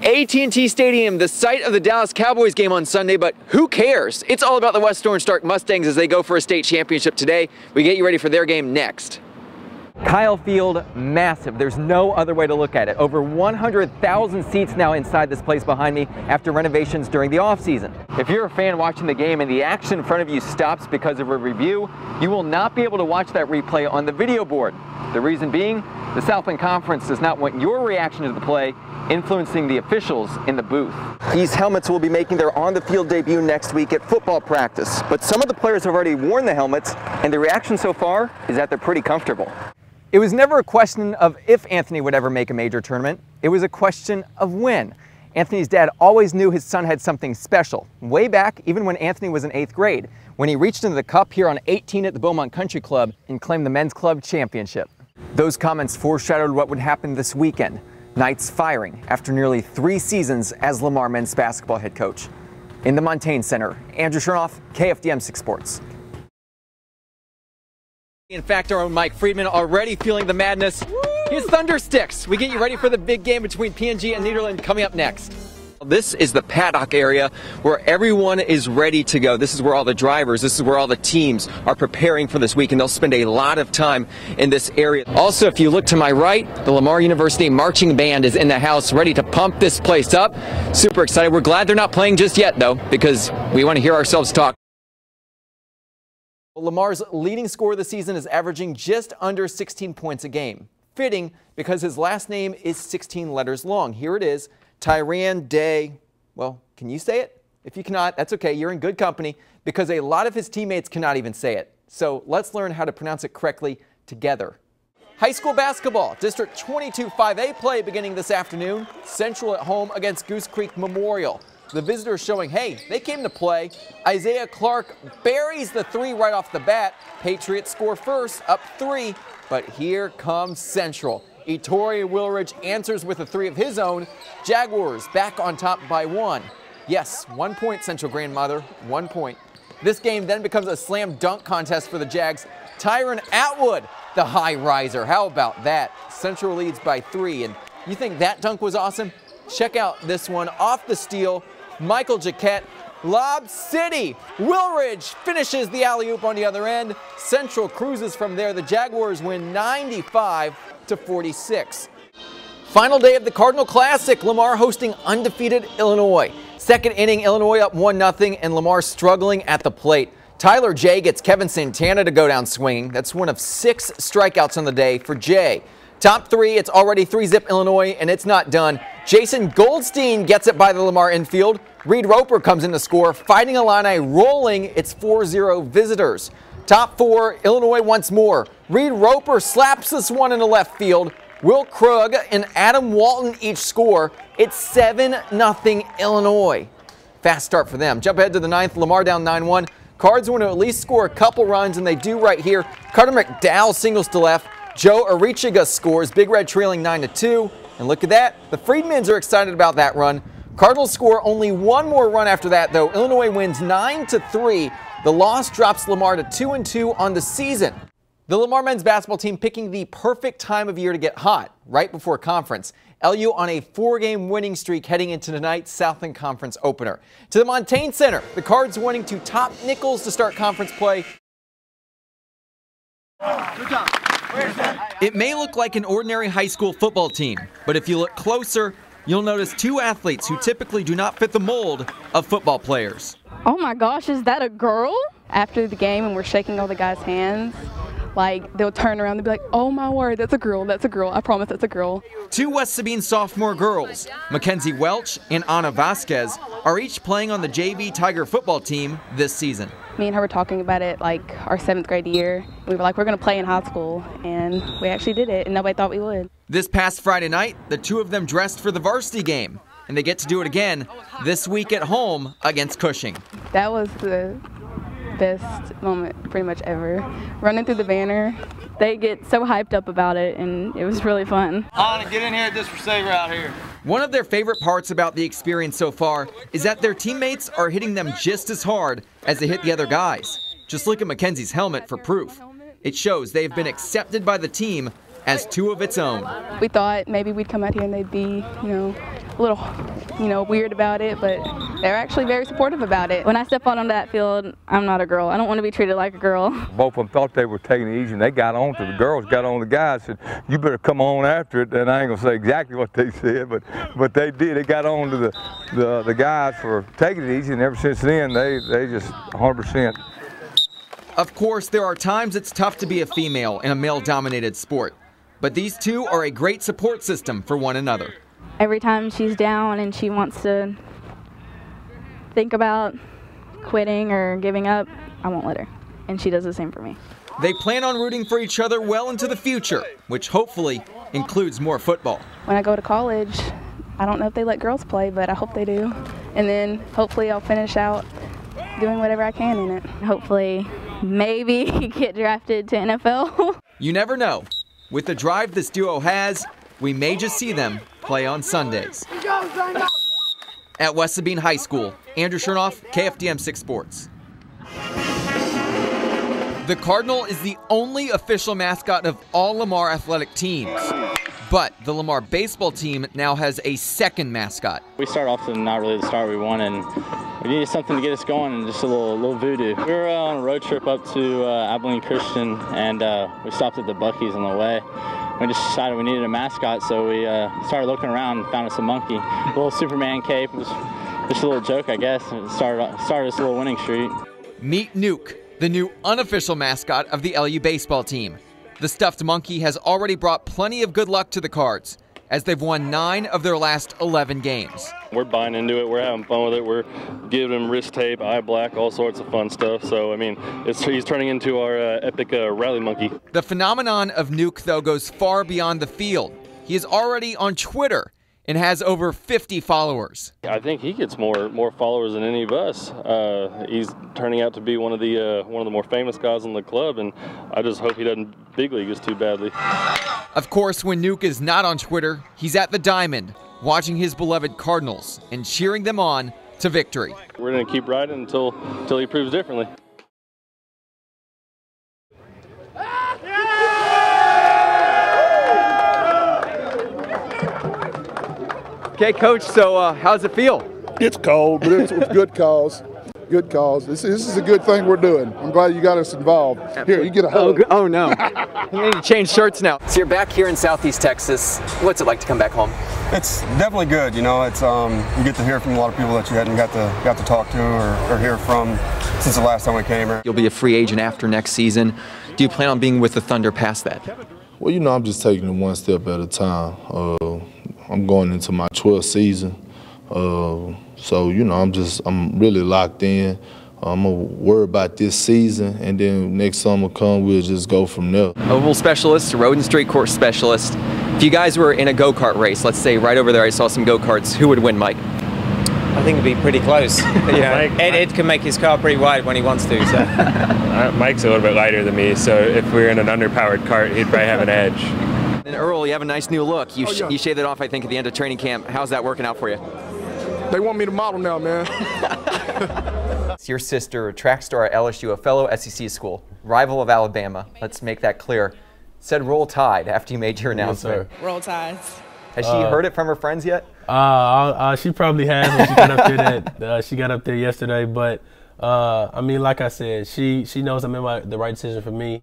AT&T Stadium, the site of the Dallas Cowboys game on Sunday, but who cares? It's all about the West Orange Stark Mustangs as they go for a state championship today. We get you ready for their game next. Kyle Field, massive. There's no other way to look at it. Over 100,000 seats now inside this place behind me after renovations during the offseason. If you're a fan watching the game and the action in front of you stops because of a review, you will not be able to watch that replay on the video board. The reason being, the Southland Conference does not want your reaction to the play influencing the officials in the booth. These helmets will be making their on-the-field debut next week at football practice, but some of the players have already worn the helmets, and the reaction so far is that they're pretty comfortable. It was never a question of if Anthony would ever make a major tournament, it was a question of when. Anthony's dad always knew his son had something special, way back even when Anthony was in 8th grade, when he reached into the cup here on 18 at the Beaumont Country Club and claimed the men's club championship. Those comments foreshadowed what would happen this weekend. Knights firing after nearly 3 seasons as Lamar men's basketball head coach. In the Montaigne Center, Andrew Chernoff, KFDM 6 Sports. In fact, our own Mike Friedman already feeling the madness. His Thunder Sticks. We get you ready for the big game between PNG and Nederland coming up next. This is the paddock area where everyone is ready to go. This is where all the drivers, this is where all the teams are preparing for this week, and they'll spend a lot of time in this area. Also, if you look to my right, the Lamar University Marching Band is in the house ready to pump this place up. Super excited. We're glad they're not playing just yet, though, because we want to hear ourselves talk. Lamar's leading scorer of the season is averaging just under 16 points a game. Fitting because his last name is 16 letters long. Here it is. Tyran Day, well, can you say it? If you cannot, that's okay, you're in good company because a lot of his teammates cannot even say it. So let's learn how to pronounce it correctly together. High school basketball, District 22 5A play beginning this afternoon. Central at home against Goose Creek Memorial. The visitors showing, hey, they came to play. Isaiah Clark buries the 3 right off the bat. Patriots score first, up 3, but here comes Central. Ettore Wilridge answers with a 3 of his own. Jaguars back on top by 1. Yes, 1 point, Central grandmother, 1 point. This game then becomes a slam dunk contest for the Jags. Tyron Atwood, the high riser. How about that? Central leads by 3, and you think that dunk was awesome? Check out this one off the steal. Michael Jaquette, Lob City. Wilridge finishes the alley-oop on the other end. Central cruises from there. The Jaguars win 95-46. Final day of the Cardinal Classic. Lamar hosting undefeated Illinois. Second inning, Illinois up 1-0, and Lamar struggling at the plate. Tyler Jay gets Kevin Santana to go down swinging. That's one of 6 strikeouts on the day for Jay. Top 3, it's already 3-zip Illinois, and it's not done. Jason Goldstein gets it by the Lamar infield. Reed Roper comes in to score. Fighting Illini rolling, it's 4-0 visitors. Top 4, Illinois once more. Reed Roper slaps this one in the left field. Will Krug and Adam Walton each score. It's 7-0 Illinois. Fast start for them. Jump ahead to the 9th, Lamar down 9-1. Cards want to at least score a couple runs, and they do right here. Carter McDowell singles to left. Joe Arichiga scores, Big Red trailing 9-2. And look at that, the Freedmans are excited about that run. Cardinals score only 1 more run after that, though. Illinois wins 9-3. The loss drops Lamar to 2-2 on the season. The Lamar men's basketball team picking the perfect time of year to get hot, right before conference. LU on a 4-game winning streak heading into tonight's Southland Conference opener. To the Montaigne Center, the Cards wanting to top Nichols to start conference play. Good job. It may look like an ordinary high school football team, but if you look closer, you'll notice 2 athletes who typically do not fit the mold of football players. Oh my gosh, is that a girl? After the game and we're shaking all the guys' hands, like they'll turn around and be like, oh my word, that's a girl, I promise that's a girl. 2 West Sabine sophomore girls, Mackenzie Welch and Anna Vasquez, are each playing on the JV Tiger football team this season. Me and her were talking about it like our 7th grade year. We were like, we're going to play in high school, and we actually did it, and nobody thought we would. This past Friday night, the 2 of them dressed for the varsity game, and they get to do it again this week at home against Cushing. That was the best moment pretty much ever. Running through the banner, they get so hyped up about it, and it was really fun. Anna, get in here, this receiver out here. One of their favorite parts about the experience so far is that their teammates are hitting them just as hard as they hit the other guys. Just look at Mackenzie's helmet for proof. It shows they've been accepted by the team as 2 of its own. We thought maybe we'd come out here and they'd be, a little, you know, weird about it, but they're actually very supportive about it. When I step out onto that field, I'm not a girl. I don't want to be treated like a girl. Both of them thought they were taking it easy, and they got on to the girls, got on the guys, said, you better come on after it. And I ain't going to say exactly what they said, but they did. They got on to the guys for taking it easy, and ever since then, they just 100%. Of course, there are times it's tough to be a female in a male-dominated sport, but these two are a great support system for one another. Every time she's down and she wants to think about quitting or giving up, I won't let her, and she does the same for me. They plan on rooting for each other well into the future, which hopefully includes more football. When I go to college, I don't know if they let girls play, but I hope they do. And then hopefully I'll finish out doing whatever I can in it. Hopefully, maybe get drafted to NFL. You never know. With the drive this duo has, we may just see them play on Sundays. At West Sabine High School, Andrew Chernoff, KFDM 6 Sports. The Cardinal is the only official mascot of all Lamar athletic teams. But the Lamar baseball team now has a second mascot. We started off to not really the start we wanted, and we needed something to get us going and just a little voodoo. We were on a road trip up to Abilene Christian, and we stopped at the Buc-ee's on the way. We just decided we needed a mascot, so we started looking around and found us a monkey. A little Superman cape. It was just a little joke, I guess. It started this little winning streak. Meet Nuke, the new unofficial mascot of the LU baseball team. The stuffed monkey has already brought plenty of good luck to the Cards, as they've won 9 of their last 11 games. We're buying into it. We're having fun with it. We're giving him wrist tape, eye black, all sorts of fun stuff. So, I mean, he's turning into our epic rally monkey. The phenomenon of Nuke, though, goes far beyond the field. He is already on Twitter and has over 50 followers. I think he gets more followers than any of us. He's turning out to be one of the more famous guys in the club, and I just hope he doesn't big league us too badly. Of course, when Nuke is not on Twitter, he's at the Diamond, watching his beloved Cardinals and cheering them on to victory. We're going to keep riding until he proves differently. Okay, Coach, so how's it feel? It's cold, but it's good cause. Good cause. This is a good thing we're doing. I'm glad you got us involved. Here, you get a hug. Oh no. You need to change shirts now. So you're back here in Southeast Texas. What's it like to come back home? It's definitely good. You know, it's you get to hear from a lot of people that you hadn't got to talk to or hear from since the last time we came here. You'll be a free agent after next season. Do you plan on being with the Thunder past that? Well, you know, I'm just taking it one step at a time. I'm going into my 12th season. So, you know, I'm really locked in. I'm going to worry about this season, and then next summer come, we'll just go from there. Oval specialist, road and street course specialist. If you guys were in a go-kart race, let's say right over there I saw some go-karts, who would win, Mike? I think it'd be pretty close. Ed can make his car pretty wide when he wants to. So. Mike's a little bit lighter than me, so if we were in an underpowered cart, he'd probably have an edge. And Earl, you have a nice new look. You shaved it off, I think, at the end of training camp. How's that working out for you? They want me to model now, man. It's your sister, a track star at LSU, a fellow SEC school, rival of Alabama. Let's make that clear. Said roll tide after you made your announcement. Yes, roll tides. Has she heard it from her friends yet? She probably has when she got up there. She got up there yesterday, but I mean, like I said, she knows I made the right decision for me.